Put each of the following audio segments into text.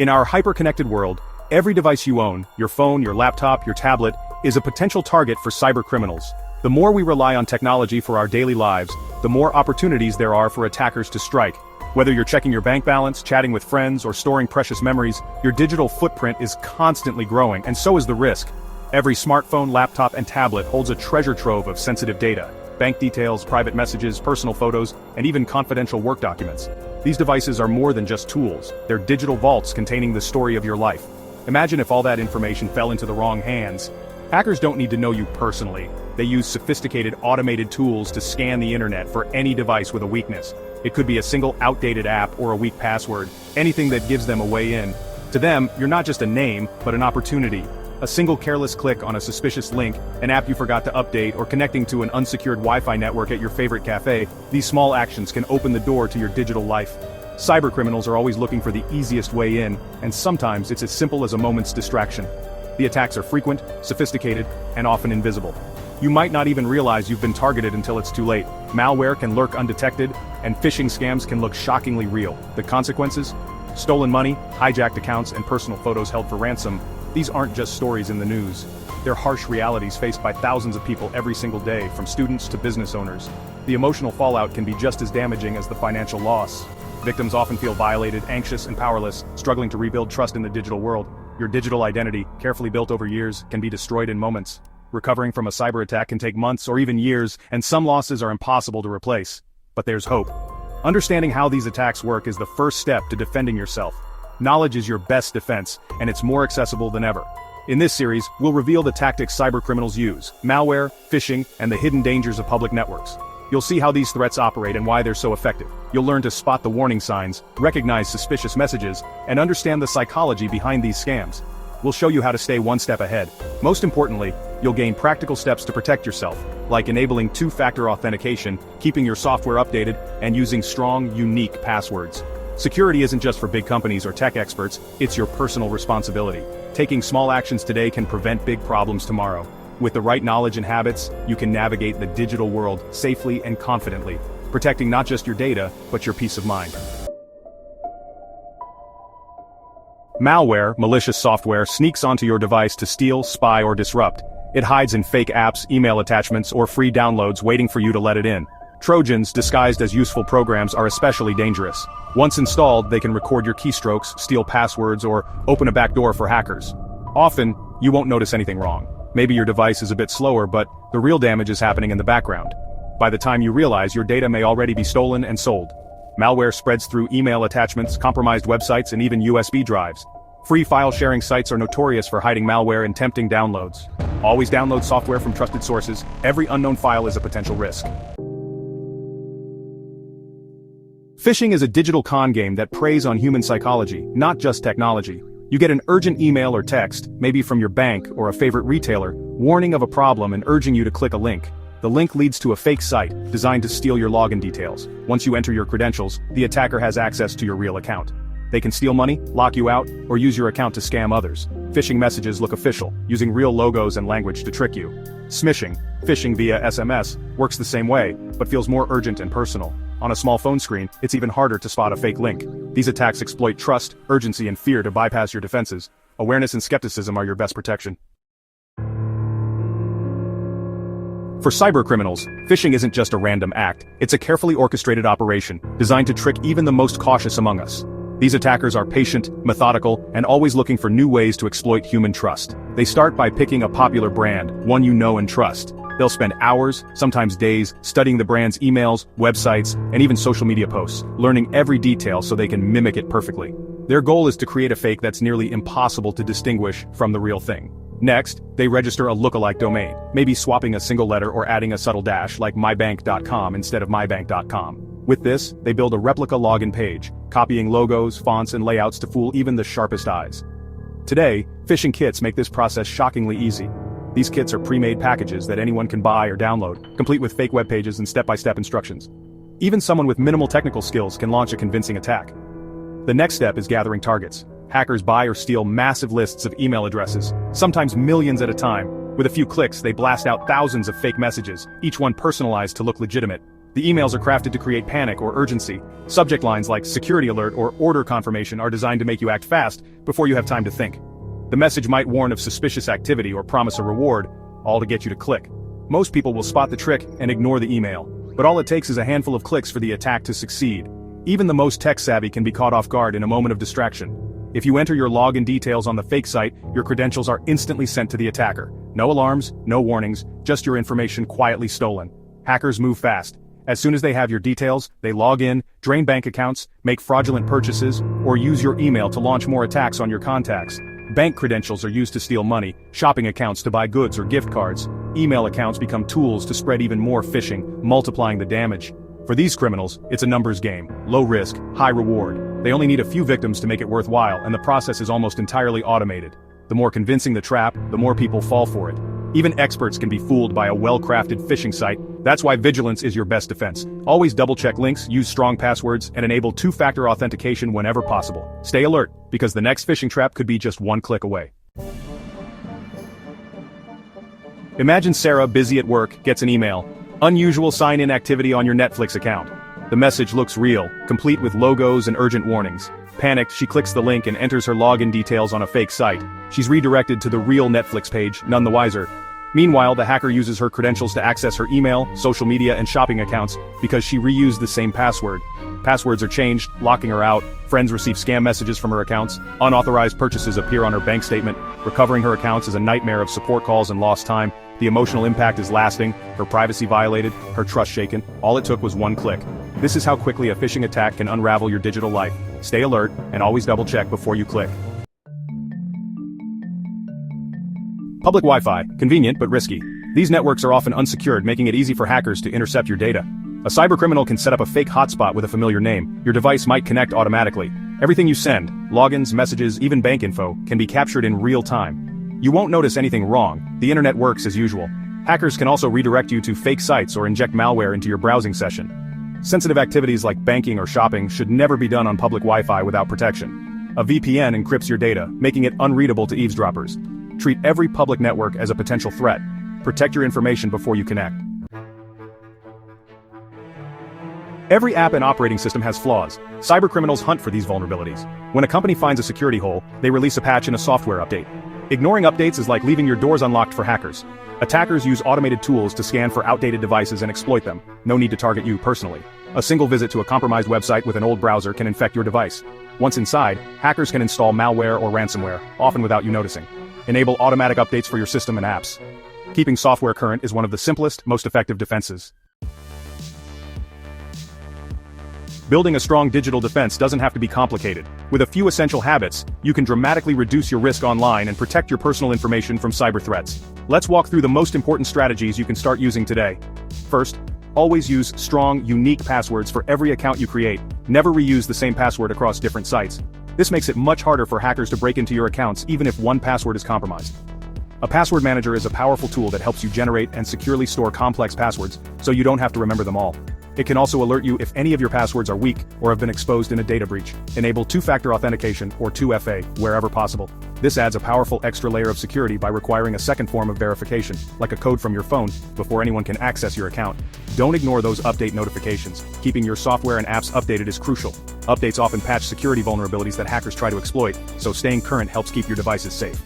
In our hyper-connected world, every device you own, your phone, your laptop, your tablet, is a potential target for cybercriminals. The more we rely on technology for our daily lives, the more opportunities there are for attackers to strike. Whether you're checking your bank balance, chatting with friends, or storing precious memories, your digital footprint is constantly growing, and so is the risk. Every smartphone, laptop, and tablet holds a treasure trove of sensitive data: bank details, private messages, personal photos, and even confidential work documents. These devices are more than just tools. They're digital vaults containing the story of your life. Imagine if all that information fell into the wrong hands. Hackers don't need to know you personally. They use sophisticated automated tools to scan the internet for any device with a weakness. It could be a single outdated app or a weak password, anything that gives them a way in. To them, you're not just a name, but an opportunity. A single careless click on a suspicious link, an app you forgot to update, or connecting to an unsecured Wi-Fi network at your favorite cafe, these small actions can open the door to your digital life. Cybercriminals are always looking for the easiest way in, and sometimes it's as simple as a moment's distraction. The attacks are frequent, sophisticated, and often invisible. You might not even realize you've been targeted until it's too late. Malware can lurk undetected, and phishing scams can look shockingly real. The consequences? Stolen money, hijacked accounts, and personal photos held for ransom. These aren't just stories in the news. They're harsh realities faced by thousands of people every single day, from students to business owners. The emotional fallout can be just as damaging as the financial loss. Victims often feel violated, anxious, and powerless, struggling to rebuild trust in the digital world. Your digital identity, carefully built over years, can be destroyed in moments. Recovering from a cyber attack can take months or even years, and some losses are impossible to replace. But there's hope. Understanding how these attacks work is the first step to defending yourself. Knowledge is your best defense, and it's more accessible than ever. In this series, we'll reveal the tactics cybercriminals use: malware, phishing, and the hidden dangers of public networks. You'll see how these threats operate and why they're so effective. You'll learn to spot the warning signs, recognize suspicious messages, and understand the psychology behind these scams. We'll show you how to stay one step ahead. Most importantly, you'll gain practical steps to protect yourself, like enabling two-factor authentication, keeping your software updated, and using strong, unique passwords. Security isn't just for big companies or tech experts, it's your personal responsibility. Taking small actions today can prevent big problems tomorrow. With the right knowledge and habits, you can navigate the digital world safely and confidently, protecting not just your data, but your peace of mind. Malware, malicious software, sneaks onto your device to steal, spy, or disrupt. It hides in fake apps, email attachments, or free downloads waiting for you to let it in. Trojans, disguised as useful programs, are especially dangerous. Once installed, they can record your keystrokes, steal passwords, or open a backdoor for hackers. Often, you won't notice anything wrong. Maybe your device is a bit slower, but the real damage is happening in the background. By the time you realize, your data may already be stolen and sold. Malware spreads through email attachments, compromised websites, and even USB drives. Free file-sharing sites are notorious for hiding malware and tempting downloads. Always download software from trusted sources. Every unknown file is a potential risk. Phishing is a digital con game that preys on human psychology, not just technology. You get an urgent email or text, maybe from your bank or a favorite retailer, warning of a problem and urging you to click a link. The link leads to a fake site, designed to steal your login details. Once you enter your credentials, the attacker has access to your real account. They can steal money, lock you out, or use your account to scam others. Phishing messages look official, using real logos and language to trick you. Smishing, phishing via SMS, works the same way, but feels more urgent and personal. On a small phone screen, it's even harder to spot a fake link. These attacks exploit trust, urgency, and fear to bypass your defenses. Awareness and skepticism are your best protection. For cybercriminals, phishing isn't just a random act, it's a carefully orchestrated operation, designed to trick even the most cautious among us. These attackers are patient, methodical, and always looking for new ways to exploit human trust. They start by picking a popular brand, one you know and trust. They'll spend hours, sometimes days, studying the brand's emails, websites, and even social media posts, learning every detail so they can mimic it perfectly. Their goal is to create a fake that's nearly impossible to distinguish from the real thing. Next, they register a lookalike domain, maybe swapping a single letter or adding a subtle dash like mybank.com instead of mybank.com. With this, they build a replica login page, copying logos, fonts, and layouts to fool even the sharpest eyes. Today, phishing kits make this process shockingly easy. These kits are pre-made packages that anyone can buy or download, complete with fake web pages and step-by-step instructions. Even someone with minimal technical skills can launch a convincing attack. The next step is gathering targets. Hackers buy or steal massive lists of email addresses, sometimes millions at a time. With a few clicks, they blast out thousands of fake messages, each one personalized to look legitimate. The emails are crafted to create panic or urgency. Subject lines like security alert or order confirmation are designed to make you act fast before you have time to think. The message might warn of suspicious activity or promise a reward, all to get you to click. Most people will spot the trick and ignore the email, but all it takes is a handful of clicks for the attack to succeed. Even the most tech-savvy can be caught off guard in a moment of distraction. If you enter your login details on the fake site, your credentials are instantly sent to the attacker. No alarms, no warnings, just your information quietly stolen. Hackers move fast. As soon as they have your details, they log in, drain bank accounts, make fraudulent purchases, or use your email to launch more attacks on your contacts. Bank credentials are used to steal money, shopping accounts to buy goods or gift cards. Email accounts become tools to spread even more phishing, multiplying the damage. For these criminals, it's a numbers game. Low risk, high reward. They only need a few victims to make it worthwhile, and the process is almost entirely automated. The more convincing the trap, the more people fall for it. Even experts can be fooled by a well-crafted phishing site. That's why vigilance is your best defense. Always double-check links, use strong passwords, and enable two-factor authentication whenever possible. Stay alert, because the next phishing trap could be just one click away. Imagine Sarah, busy at work, gets an email. Unusual sign-in activity on your Netflix account. The message looks real, complete with logos and urgent warnings. Panicked, she clicks the link and enters her login details on a fake site. She's redirected to the real Netflix page, none the wiser. Meanwhile, the hacker uses her credentials to access her email, social media, and shopping accounts because she reused the same password. Passwords are changed, locking her out. Friends receive scam messages from her accounts. Unauthorized purchases appear on her bank statement. Recovering her accounts is a nightmare of support calls and lost time. The emotional impact is lasting, her privacy violated, her trust shaken. All it took was one click. This is how quickly a phishing attack can unravel your digital life. Stay alert, and always double-check before you click. Public Wi-Fi, convenient but risky. These networks are often unsecured, making it easy for hackers to intercept your data. A cybercriminal can set up a fake hotspot with a familiar name. Your device might connect automatically. Everything you send, logins, messages, even bank info, can be captured in real time. You won't notice anything wrong. The internet works as usual. Hackers can also redirect you to fake sites or inject malware into your browsing session. Sensitive activities like banking or shopping should never be done on public Wi-Fi without protection. A VPN encrypts your data, making it unreadable to eavesdroppers. Treat every public network as a potential threat. Protect your information before you connect. Every app and operating system has flaws. Cybercriminals hunt for these vulnerabilities. When a company finds a security hole, they release a patch in a software update. Ignoring updates is like leaving your doors unlocked for hackers. Attackers use automated tools to scan for outdated devices and exploit them. No need to target you personally. A single visit to a compromised website with an old browser can infect your device. Once inside, hackers can install malware or ransomware, often without you noticing. Enable automatic updates for your system and apps. Keeping software current is one of the simplest, most effective defenses. Building a strong digital defense doesn't have to be complicated. With a few essential habits, you can dramatically reduce your risk online and protect your personal information from cyber threats. Let's walk through the most important strategies you can start using today. First, always use strong, unique passwords for every account you create. Never reuse the same password across different sites. This makes it much harder for hackers to break into your accounts even if one password is compromised. A password manager is a powerful tool that helps you generate and securely store complex passwords, so you don't have to remember them all. It can also alert you if any of your passwords are weak or have been exposed in a data breach. Enable two-factor authentication, or 2FA, wherever possible. This adds a powerful extra layer of security by requiring a second form of verification, like a code from your phone, before anyone can access your account. Don't ignore those update notifications. Keeping your software and apps updated is crucial. Updates often patch security vulnerabilities that hackers try to exploit, so staying current helps keep your devices safe.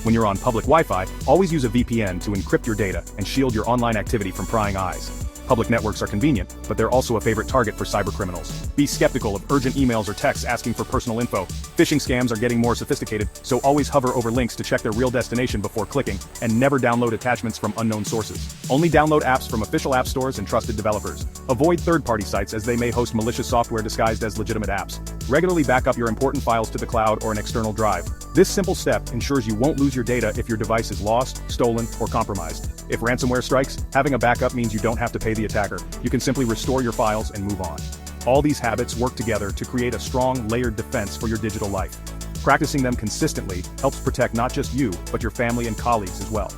When you're on public Wi-Fi, always use a VPN to encrypt your data and shield your online activity from prying eyes. Public networks are convenient, but they're also a favorite target for cybercriminals. Be skeptical of urgent emails or texts asking for personal info. Phishing scams are getting more sophisticated, so always hover over links to check their real destination before clicking, and never download attachments from unknown sources. Only download apps from official app stores and trusted developers. Avoid third-party sites as they may host malicious software disguised as legitimate apps. Regularly back up your important files to the cloud or an external drive. This simple step ensures you won't lose your data if your device is lost, stolen, or compromised. If ransomware strikes, having a backup means you don't have to pay the attacker. You can simply restore your files and move on. All these habits work together to create a strong, layered defense for your digital life. Practicing them consistently helps protect not just you, but your family and colleagues as well.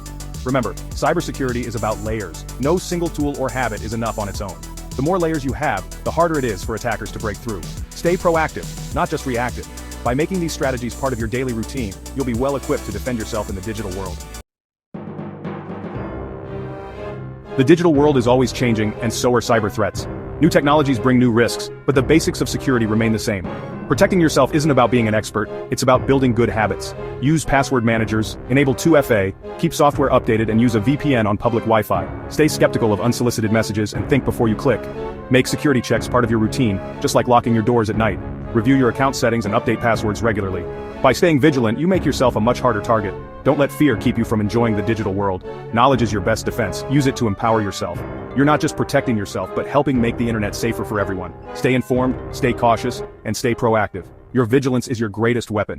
Remember, cybersecurity is about layers. No single tool or habit is enough on its own. The more layers you have, the harder it is for attackers to break through. Stay proactive, not just reactive. By making these strategies part of your daily routine, you'll be well equipped to defend yourself in the digital world. The digital world is always changing, and so are cyber threats. New technologies bring new risks, but the basics of security remain the same. Protecting yourself isn't about being an expert, it's about building good habits. Use password managers, enable 2FA, keep software updated and use a VPN on public Wi-Fi. Stay skeptical of unsolicited messages and think before you click. Make security checks part of your routine, just like locking your doors at night. Review your account settings and update passwords regularly. By staying vigilant, you make yourself a much harder target. Don't let fear keep you from enjoying the digital world. Knowledge is your best defense. Use it to empower yourself. You're not just protecting yourself, but helping make the internet safer for everyone. Stay informed, stay cautious, and stay proactive. Your vigilance is your greatest weapon.